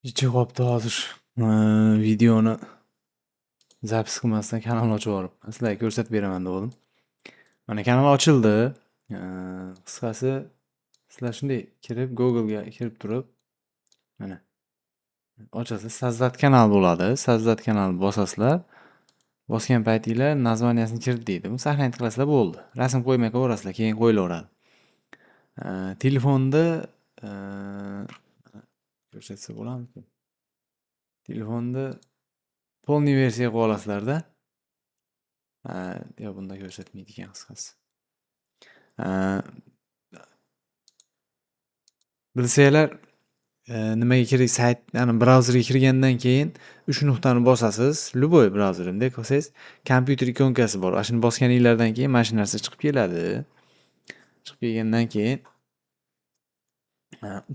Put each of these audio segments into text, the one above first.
Ichi qopdi hozir. Videoni zapis qilmasdan kanal ochib olib sizlarga ko'rsatib beraman degandim. Mana kanal ochildi. Qisqasi sizlar shunday kirib Google'ga kirib turib mana ochasiz. Sazdat kanal bo'ladi. Sazdat kanal bosasizlar. Bosgan paytinglar nazvaniyasini kirit deydi. Bu saqlanib qilasizlar bo'ldi. Rasm qo'ymay qo'yaverasizlar, keyin qo'yilaveradi. Telefonda ko'rsatsa bo'ladimi? Telefonda polniy versiya qilib olasizlarda. Yo, bunda ko'rsatmaydi ekan qisqasi. Bilsanglar, nimaga kerak sayt, ya'ni brauzerga kirgandan keyin 3 nuqtani bosasiz. Любой brauzerda qilsangiz, kompyuter ikonkasi bor. Shuni bosganinglardan keyin mana shu narsa chiqib keladi. Chiqib kelgandan keyin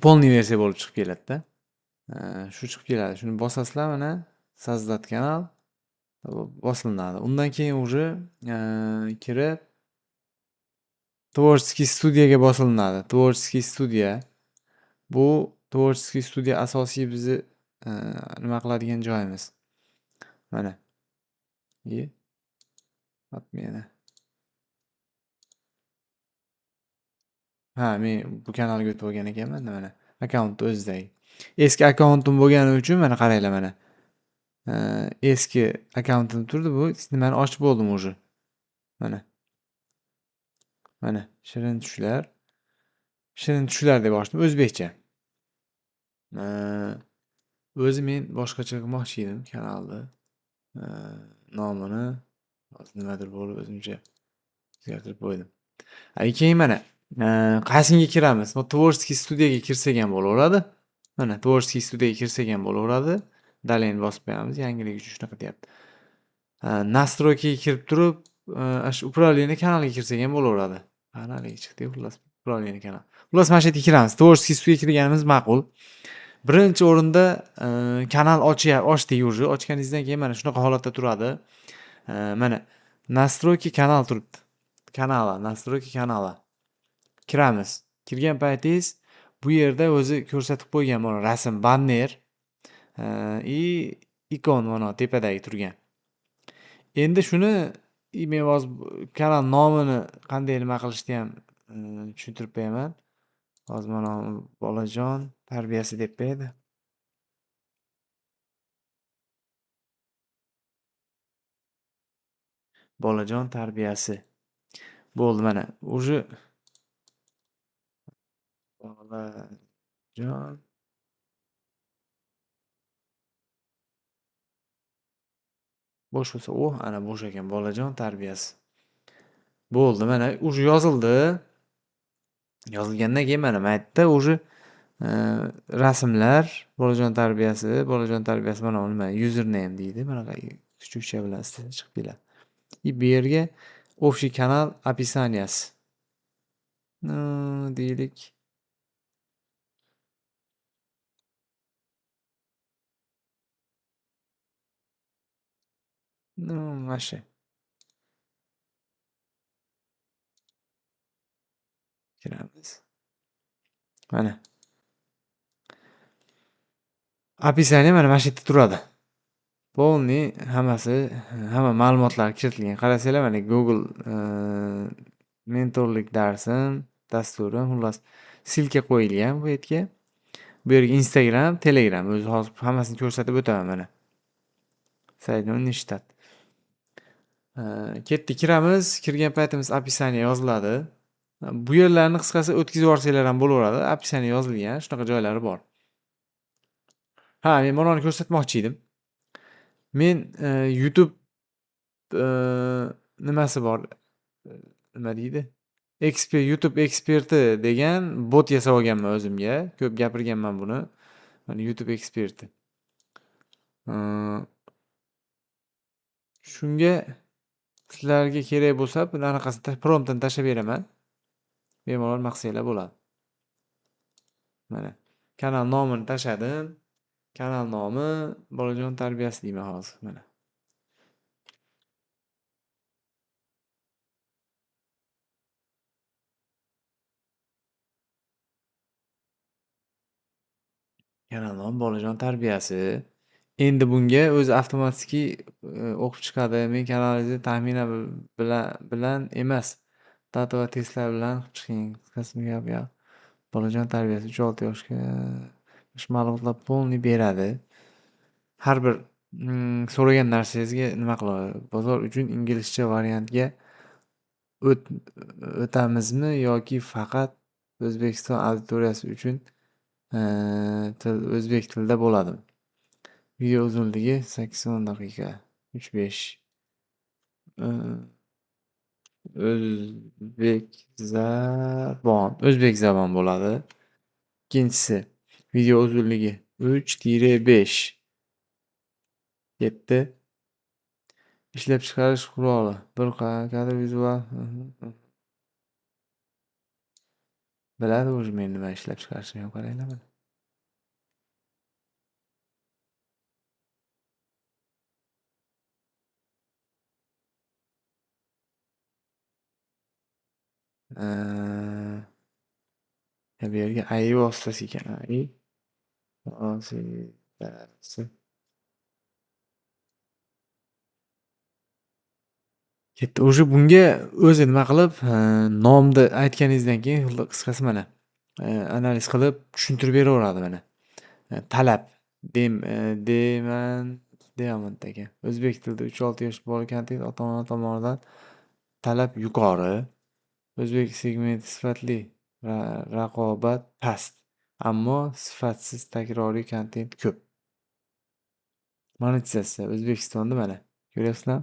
polniy versiya bo'lib chiqib keladi-da. Shu chiqib keladi. Shuni bosasizlar mana Sazdat kanal bosiladi. Undan keyin уже kirib Tvorческий studiyaga bosilinadi. Tvorческий studiya. Bu Tvorческий studiya asosiy bizni nima qiladigan joyimiz. Mana. Atmaydi. Men bu kanalga o'tib olgan ekanman mana. Akkaunt o'zidagi. Eski akkauntim bo'lgani uchun mana qaranglar mana. Eski akkauntim turdi, bu nimani ochib bo'ldim уже. Mana. Mana shirin tushlar. Shirin tushlar deb ochdim o'zbekcha. O'zi men boshqacha qilmoqchi edim kanalni. Nomini nimadir bo'lib o'zimcha o'zgartirib qo'ydim. Keyin mana qaysiga kiramiz? Tvorческий studiyaga kirsak ham bo'laveradi. Mana Tvorческий studiyaga kirsak ham bo'laveradi. Daleni bosib qo'yamiz. Yangilik uchun shunaqa deyapti. Настройкаga kirib turib, shu управление kanaliga kirsak ham bo'laveradi. Kanaliga chiqdik, xullas управление kanal. Xullas mana shu yerga kiramiz. Tvorческий studiyaga kirganimiz ma'qul. Birinchi o'rinda kanal ochdik уже. Ochganingizdan keyin mana shunaqa holatda turadi. Mana настройки kanal turibdi. Настройки kanala. Kiramiz. Kirgan paytingiz bu yerda o'zi ko'rsatib qo'ygan mana rasm, banner ikon mana tepadagi turgan. Endi shuni men hozir kanal nomini qanday nima qilishni ham tushuntirib beraman. Hozir mana bolajon tarbiyasi deb qo'yadi. Bolajon tarbiyasi. Bo'ldi mana. Уже bolajon bo'sh bo'lsa, ana bo'sh ekan. Bolajon tarbiyasi. Bo'ldi mana уже yozildi. Yozilgandan keyin mana bu yerda уже rasmlar, bolajon tarbiyasi mana nima username deydi. Mana kuchukcha bilan chiqib keladi. Bu yerga общий kanal описанияsi. Deylik. Mana shu. Kiramiz. Mana. Описание mana shu yerda turadi. Polniy hamma ma'lumotlar kiritilgan. Qarasanglar mana Google mentorlik darsim, dasturim, xullas silka qo'yilgan bu yerga. Bu yerga Instagram, Telegram o'zi hozir hammasini ko'rsatib o'taman mana. Saytni ishlat. Ketdik, kiramiz. Kirgan paytimiz описание yoziladi. Bu yerlarni qisqasi o'tkazib yuborsanglar ham bo'laveradi. Описание yozilgan, shunaqa joylari bor. Men buni ko'rsatmoqchi edim. Men YouTube nimasi bor? Nima deydi? YouTube eksperti degan bot yasab olganman o'zimga. Ko'p gapirganman buni. Mana YouTube eksperti. Shunga sizlarga kerak bo'lsa, bunaqasini promptini tashlab beraman. Bemalol maqsanglar bo'ladi. Mana kanal nomini tashladim. Kanal nomi bolajon tarbiyasi deyman hozir. Mana. Yaranon bolajon tarbiyasi. Endi bunga o'zi avtomatiki o'qib chiqadi. Men kanalingizni taxminan bilan emas, data va testlar bilan chiqing. Qisqasi gap yo'q. Bolajon tarbiyasi 3-6 yoshga ma'lumotlar polniy beradi. Har bir so'ragan narsangizga nima qiladi? Bozor uchun inglizcha variantga o't o'tamizmi yoki faqat O'zbekiston auditoriyasi uchun o'zbek tilida bo'ladimi? Video uzunligi 8-10 daqiqa. 3-5. O'zbek zabon bo'ladi. Ikkinchisi video uzunligi 3-5. 7. Ishlab chiqarish quroli. Bir kadr vizual. Biladi o'zi men nima ishlab chiqarishni qaranglar mana. Bu yerga AI vositasi ekan. AI vositasi. Ketdi. O'sha bunga o'zi nima qilib, nomni aytganingizdan keyin qisqasi mana analiz qilib tushuntirib beraveradi mana. Talab deyapman ekan. O'zbek tilida 3-6 yosh bola kontent ota-ona tomonidan talab yuqori. O'zbek segmenti sifatli raqobat past. Ammo sifatsiz takroriy kontent ko'p. Monetizatsiya O'zbekistonda mana ko'ryapsizlar.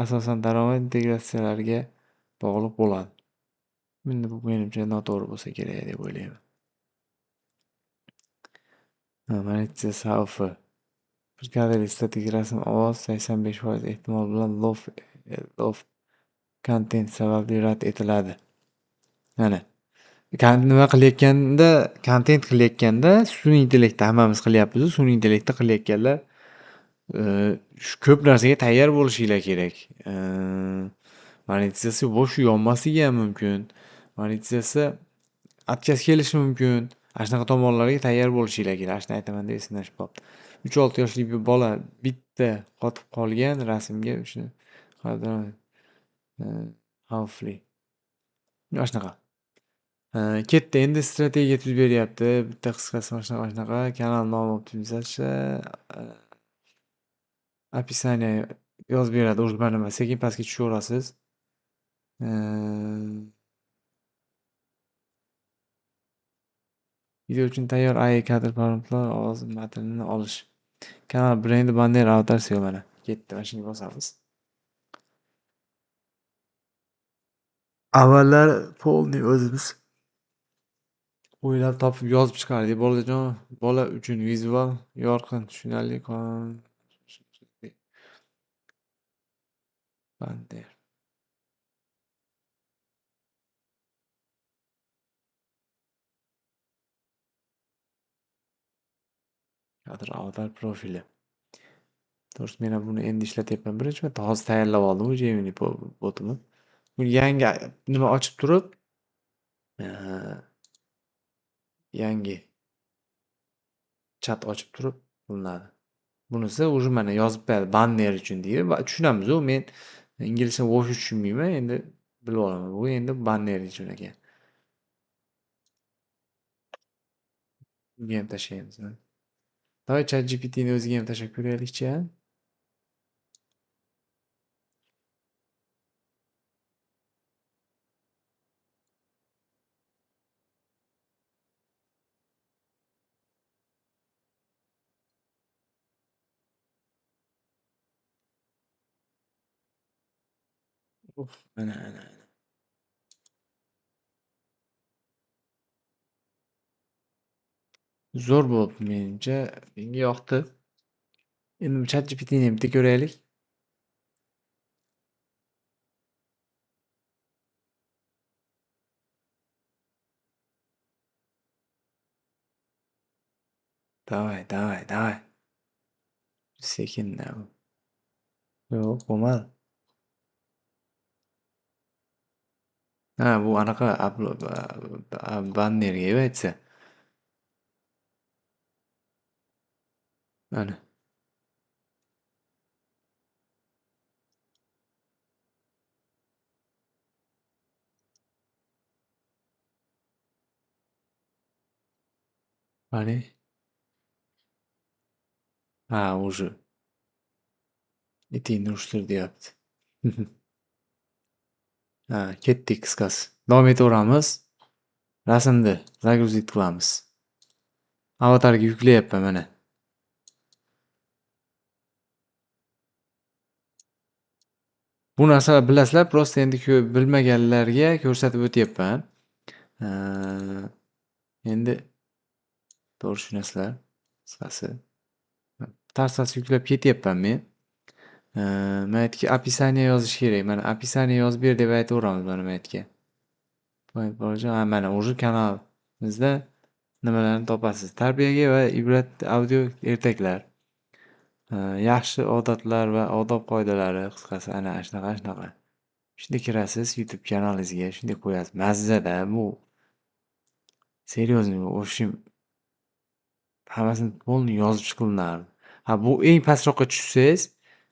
Asosan daromad integratsiyalariga bog'liq bo'ladi. Endi bu menimcha noto'g'ri bo'lsa kerak deb o'ylayman. Monetizatsiya xavfi. Bir kadrli statik rasm ovoz 85% ehtimol bilan low content sababli rad etiladi. Mana nima qilayotganda, kontent qilayotganda sun'iy intellektda hammamiz qilyapmiz. Sun'iy intellektda qilayotganlar shu ko'p narsaga tayyor bo'lishinglar kerak. Monetizatsiya boshi yonmasligi ham mumkin. Monetizatsiya atkas kelishi mumkin. Ana shunaqa tomonlarga tayyor bo'lishinglar kerak. Ana shuni aytaman deb esimdan chiqib qoldi. 3-6 yoshli bir bola bitta qotib qolgan rasmga shuni xavfli. Mana shunaqa. Ketdi. Endi strategiya tuzib beryapti. Bitta qisqasi mana shunaqa kanal nomi optimizatsiya. Описание yozib beradi. O'zi nima sekin pastga tushaverasiz. Video uchun tayyor AI kadr parametrlar ovoz matnini olish. Kanal brendi banner avatar SEO mana. Ketdi. Mana shunga bosamiz. Avvallar polniy o'zimiz o'ylab topib yozib chiqardik. Bola uchun vizual, yorqin, tushunarli banner. Kadr avatar profili. To'g'risi men ham buni endi ishlatyapman. Birinchi marta hozir tayyorlab oldim Gemini botini. Buni yangi nima ochib turib yangi chat ochib turib qilinadi. Bunisi уже mana yozib beradi banner uchun deydi. Tushunamiz men inglizcha vosh tushunmayman, endi bilib olaman. Bu endi banner uchun ekan. Bunga ham tashlaymiz. Davay ChatGPTni o'ziga ham tashlab ko'raylikchi. Ana. Zo'r bo'ldi menimcha. Menga yoqdi. Endi ChatGPTni ham bitta ko'raylik. Давай. Sekin. Yo'q, bo'lmadi. Ha, bu anaqa bannerga aytsa. Mana. Mana. Ha, уже etingni urishtir deyapti. Ha, ketdik qisqasi. Davom etaveramiz. Rasmni загрузить qilamiz. Avatarga yuklayapman mana. Bu narsalar bilasizlar, prosta endi bilmaganlarga ko'rsatib o'tyapman. Ha, endi to'g'ri tushunasizlar. Qisqasi. Tars yuklab ketyapman men. Mana yerga описание yozish kerak. Mana описание yozib ber deb aytaveramiz mana bu yerga. Mana уже kanalimizda nimalarni topasiz. Tarbiyaga va ibrat audio ertaklar. Yaxshi odatlar va odob qoidalari qisqasi ana shunaqa. Shunda kirasiz YouTube kanalingizga, shunday qo'yasiz. Mazzada bu. Серьезно, в общем, hammasini полный yozib chiqilinadi. Ha, bu eng pastroqqa tushsangiz,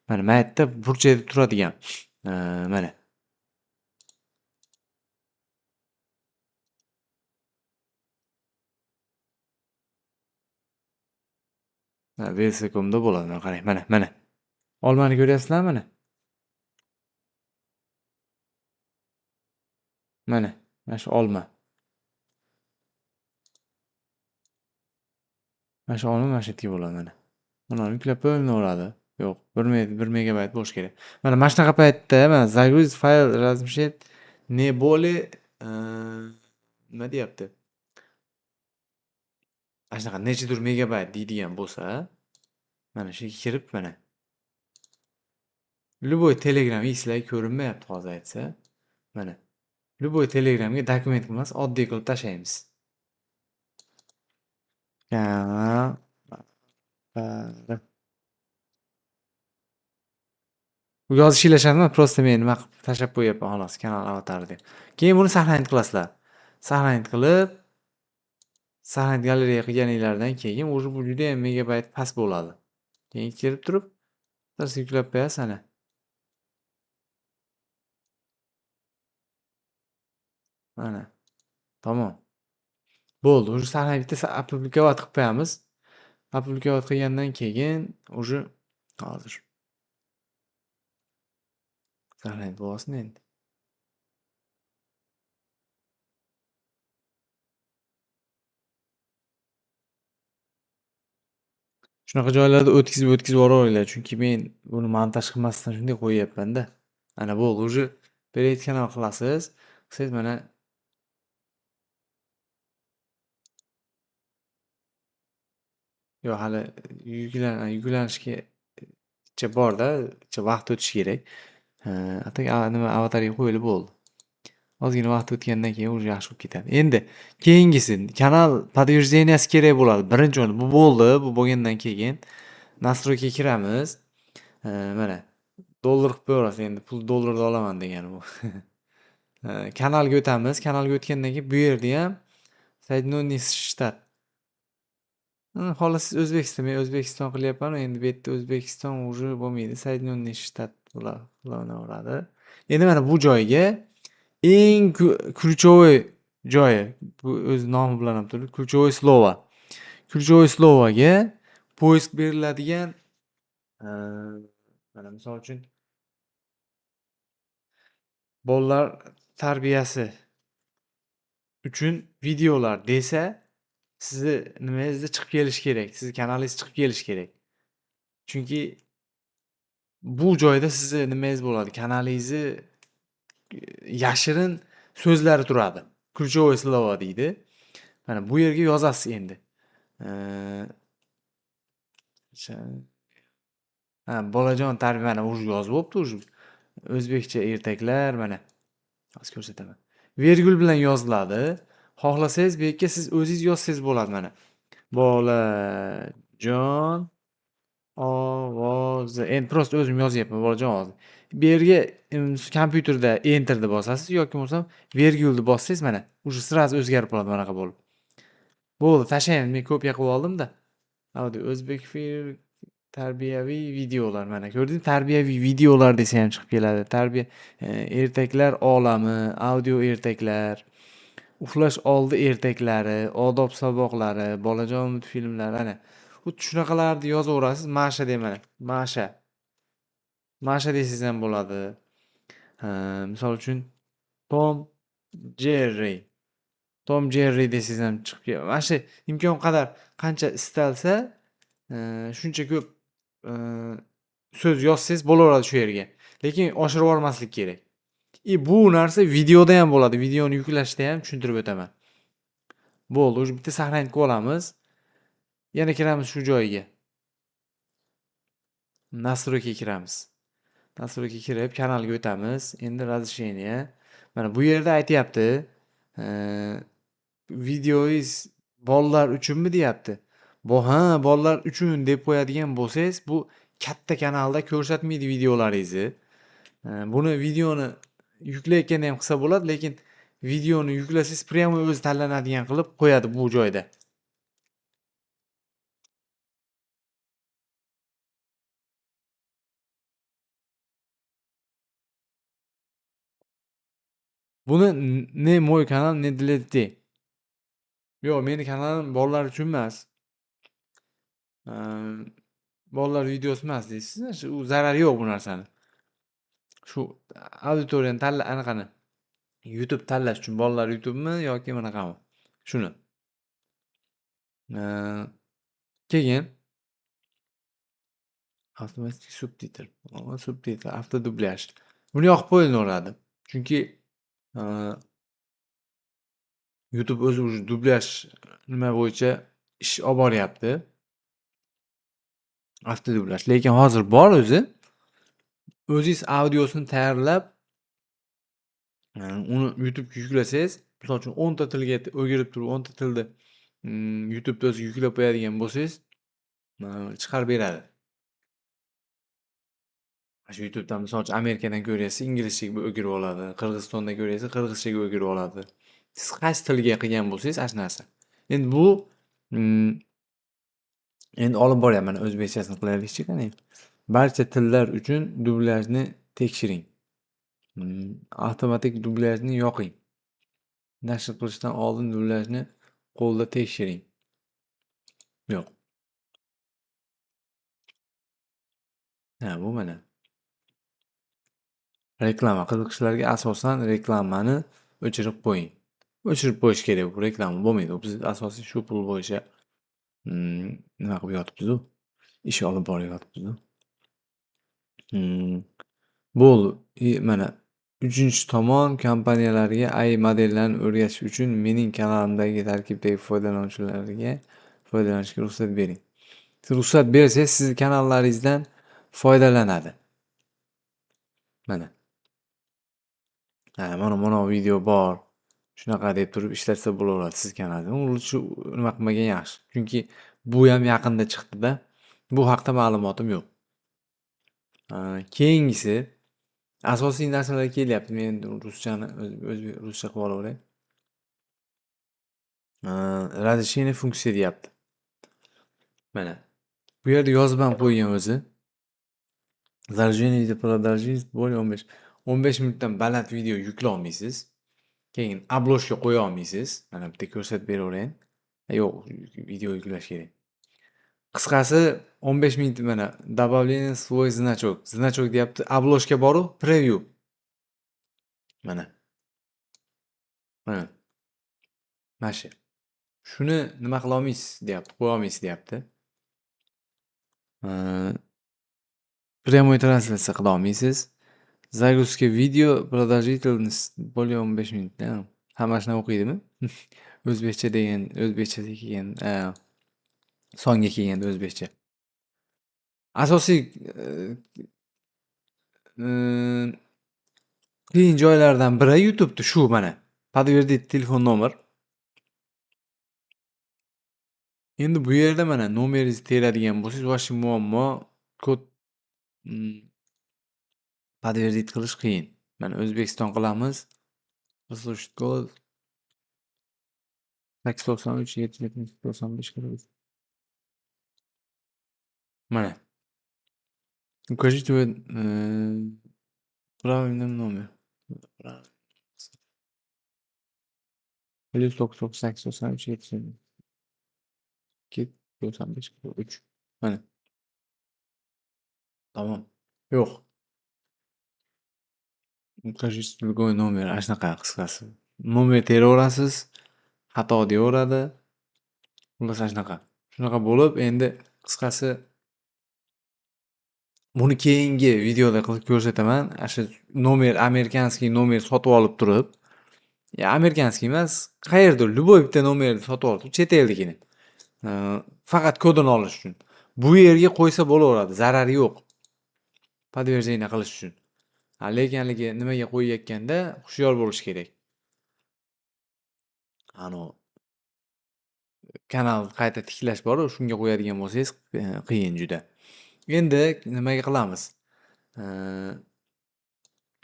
mana bu yerda burchakda turadigan. Mana. Velosipedda bo'ladi, mana qarang, mana. Olmani ko'ryapsizlarmi mana? Mana shu olma. Mana shu olma mana shu yerga bo'ladi mana. Buni yuklab bo'lmayveradi. Yo'q, 1 megabayt bo'lishi kerak. Mana shunaqa paytda mana загрузить файл размещать не более nima deyapti? Mana shunaqa nechidir megabayt deydigan bo'lsa, mana shu yerga kirib mana. Любой Telegram sizlarga ko'rinmayapti hozir aytsa. Mana. Любой Telegramga dokument emas, oddiy qilib tashlaymiz. Bu yozish ilashadimi? Prosta men nima qilib tashlab qo'yapman xolos kanal avatari deb. Keyin buni saqlanib qilasizlar. Saqlanib qilib, saqlanib galereya qilganinglardan keyin уже bu juda ham megabayt past bo'ladi. Keyin kirib turib, bir yuklab qo'yasiz ana. Mana. Tamom. Bo'ldi. Уже saqlanib bitta опубликовать qilib qo'yamiz. Опубликовать qilgandan keyin уже hozir saqlanib bo'lsin endi. Shunaqa joylarda o'tkazib yuboringlar, chunki men buni montaj qilmasdan shunday qo'yyapman-da. Ana bo'ldi, уже перейт kanal qilasiz. Qilsangiz mana yo'q, hali yuklanishga bor-da, vaqt o'tishi kerak. Nima avatarga qo'yilib bo'ldi. Ozgina vaqt o'tgandan keyin уже yaxshi bo'lib ketadi. Endi keyingisi kanal подтвержденияsi kerak bo'ladi. Birinchi o'rin bu bo'ldi. Bu bo'lgandan keyin настройка kiramiz. Mana dollar qilib qo'yasiz. Endi pul dollarda olaman degani bu. Kanalga o'tamiz. Kanalga o'tgandan keyin bu yerda ham Соединенный shtat. Xolos siz O'zbekiston, men O'zbekiston qilyapman. Endi bu yerda O'zbekiston уже bo'lmaydi. Соединенный shtat bo'ladi. Endi mana bu joyga eng ключевой joyi, bu o'z nomi bilan ham turibdi. Ключевой слово. Ключевой словоga poisk beriladigan mana misol uchun bolalar tarbiyasi uchun videolar desa, sizni nimangizda chiqib kelish kerak. Sizni kanalingiz chiqib kelish kerak. Chunki bu joyda sizni nimangiz bo'ladi? Kanalingizni yashirin so'zlari turadi. Ключевой слово deydi. Mana bu yerga yozasiz endi. Bolajon tarbiya mana уже yozib bo'pti уже. O'zbekcha ertaklar mana. Hozir ko'rsataman. Vergul bilan yoziladi. Xohlasangiz bu yerga siz o'zingiz yozsangiz bo'ladi mana. Bolajon ovozi. Endi prosta o'zim yozyapman bolajon ovozi. Bu yerga kompyuterda enterni bosasiz yoki bo'lmasam vergulni bossangiz mana уже сразу o'zgarib qoladi bunaqa bo'lib. Bo'ldi, tashlayman. Men kopiya qilib oldim-da. Audio o'zbek film tarbiyaviy videolar mana ko'rdingmi? Tarbiyaviy videolar desa ham chiqib keladi. Ertaklar olami, audio ertaklar, uxlash oldi ertaklari, odob saboqlari, bolajon multfilmlari ana. Xuddi shunaqalarni yozaverasiz. Masha deb mana. Masha. Masha desangiz ham bo'ladi. Misol uchun Tom Jerry. Tom Jerry desangiz ham chiqib keladi. Mana shu imkon qadar qancha istalsa, shuncha ko'p so'z yozsangiz bo'laveradi shu yerga. Lekin oshirib yubormaslik kerak. Bu narsa videoda ham bo'ladi. Videoni yuklashda ham tushuntirib o'taman. Bo'ldi, уже bitta saqlanib olamiz. Yana kiramiz shu joyiga. Настройка kiramiz. Настройка kirib, kanalga o'tamiz. Endi разрешение. Mana bu yerda aytyapti, videoingiz bolalar uchunmi deyapti. Bolalar uchun deb qo'yadigan bo'lsangiz, bu katta kanalda ko'rsatmaydi videolaringizni. Buni videoni yuklayotganda ham qilsa bo'ladi, lekin videoni yuklasangiz prямо o'zi tanlanadigan qilib qo'yadi bu joyda. Buni ne moy kanal ne delete. Yo'q, meni kanalim bolalar uchun emas. Bolalar videosi emas deysiz. U zarari yo'q bu narsani. Shu auditoriyani anaqani YouTube tanlash uchun bolalar YouTube'mi yoki bunaqami? Shuni. Keyin avtomatik subtitr. Subtitr, avtodublyaj. Buni yoqib qo'yilaveradi. Chunki YouTube o'zi dublyaj nima bo'yicha ish olib boryapti. Avtodublyaj. Lekin hozir bor o'zi. O'zingiz audiosini tayyorlab uni YouTube'ga yuklasangiz, misol uchun 10 ta tilga o'girib turib 10 ta tilda YouTube'da o'zi yuklab qo'yadigan bo'lsangiz, chiqarib beradi. Shu YouTube'dan misol uchun Amerikadan ko'ryapsiz, inglizchaga o'girib oladi. Qirg'izistondan ko'ryapsiz, qirg'izchaga o'girib oladi. Siz qaysi tilga qilgan bo'lsangiz, ash narsa. Endi bu endi olib boryapman, o'zbekchasini qilaylikchi qani. Barcha tillar uchun dublyajni tekshiring. Avtomatik dublyajni yoqing. Nashr qilishdan oldin dublyajni qo'lda tekshiring. Yo'q. Bu mana. Reklama qiziqishlarga asosan reklamani o'chirib qo'ying. O'chirib qo'yish kerak, bu reklama bo'lmaydi. Biz asosiy shu pul bo'yicha nima qilib yotibmiz-ku? Ish olib borib yotibmiz-ku. Bo'ldi. Mana 3-tomon kompaniyalarga AI modellarini o'rgatish uchun mening kanalimdagi tarkibdagi foydalanuvchilarga foydalanishga ruxsat bering. Siz ruxsat bersangiz, siz kanallaringizdan foydalanadi. Mana. Mana video bor. Shunaqa deb turib ishlatsa bo'laveradi siz kanalda. Uni shu nima qilmagan yaxshi. Chunki bu ham yaqinda chiqdi-da. Bu haqda ma'lumotim yo'q. Keyingisi asosiy narsalar kelyapti. Men ruschani ruscha qilib olaveray. Разрешение funksiya deyapti. Mana. Bu yerda yozib ham qo'ygan o'zi. Зарождение продажи более 15 minutdan baland video yuklay olmaysiz. Keyin обложка qo'ya olmaysiz. Mana bitta ko'rsatib beraverayin. Yo'q, video yuklash kerak. Qisqasi 15 minut mana добавление свой значок. Значок deyapti. Обложка boru, preview. Mana. Mana shu. Shuni nima qila olmaysiz deyapti, qo'ya olmaysiz deyapti. Прямой translyatsiya qila olmaysiz. Загрузка video продолжительность более 15 minut. Hammasini o'qiydimi? O'zbekcha degan, o'zbekchaga kelgan, songa kelganda o'zbekcha. Asosiy qiyin joylardan biri YouTube'da shu mana. Подтвердить telefon nomer. Endi bu yerda mana nomeringizni teradigan bo'lsangiz, vashi muammo, kod подтвердить qilish qiyin. Mana O'zbekiston qilamiz. Послушать голос. 893 795 qilamiz. Mana Укажите правильный номер. Плюс 98 93 72 95 43. Mana. Tamam. Yo'q. Укажите другой номер. Ana shunaqa qisqasi. Nomer teraverasiz, xato deyaveradi. Xullas ana shunaqa. Shunaqa bo'lib, endi qisqasi buni keyingi videoda qilib ko'rsataman. Shu nomer amerikanskiy nomer sotib olib turib, amerikanskiy emas, qayerdir любой bitta nomerni sotib olib turib, chet elnikini. Faqat kodini olish uchun. Bu yerga qo'ysa bo'laveradi, zarari yo'q. Подтверждение qilish uchun. Lekin haligi nimaga qo'yayotganda hushyor bo'lish kerak. Kanal qayta tiklash bor, shunga qo'yadigan bo'lsangiz qiyin juda. Endi nimaga qilamiz?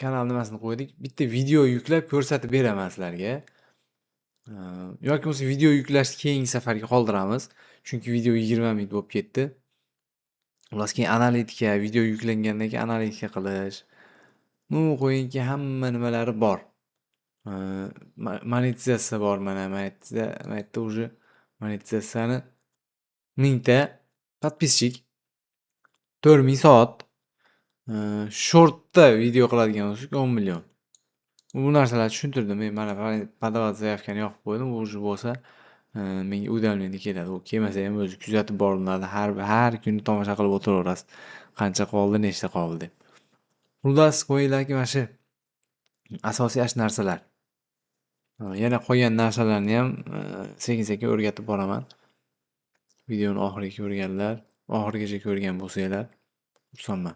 Kanal nimasini qo'ydik? Bitta video yuklab ko'rsatib beraman sizlarga. Yoki bo'lmasa video yuklashni keyingi safarga qoldiramiz. Chunki video 20 minut bo'lib ketdi. Xullas keyin analitika, video yuklangandan keyin analitika qilish. Qo'yingki hamma nimalari bor. Monetizatsiya bor mana. Mayerda уже monetizatsiyani 1000 ta подписчик 4000 soat. Shortda video qiladigan bo'lsak 10 million. Bu narsalarni tushuntirdim. Men mana podавать заявкani yoqib qo'ydim. Bu уже bo'lsa menga удовление keladi. U kelmasa ham o'zi kuzatib boriladi. Har kuni tomosha qilib o'tiraverasiz. Qancha qoldi, nechta qoldi deb. Xullas qo'yinglarki mana shu asosiy narsalar. Yana qolgan narsalarni ham sekin-sekin o'rgatib boraman. Videoni oxiriga ko'rganlar, oxirigacha ko'rgan bo'lsanglar, xursandman.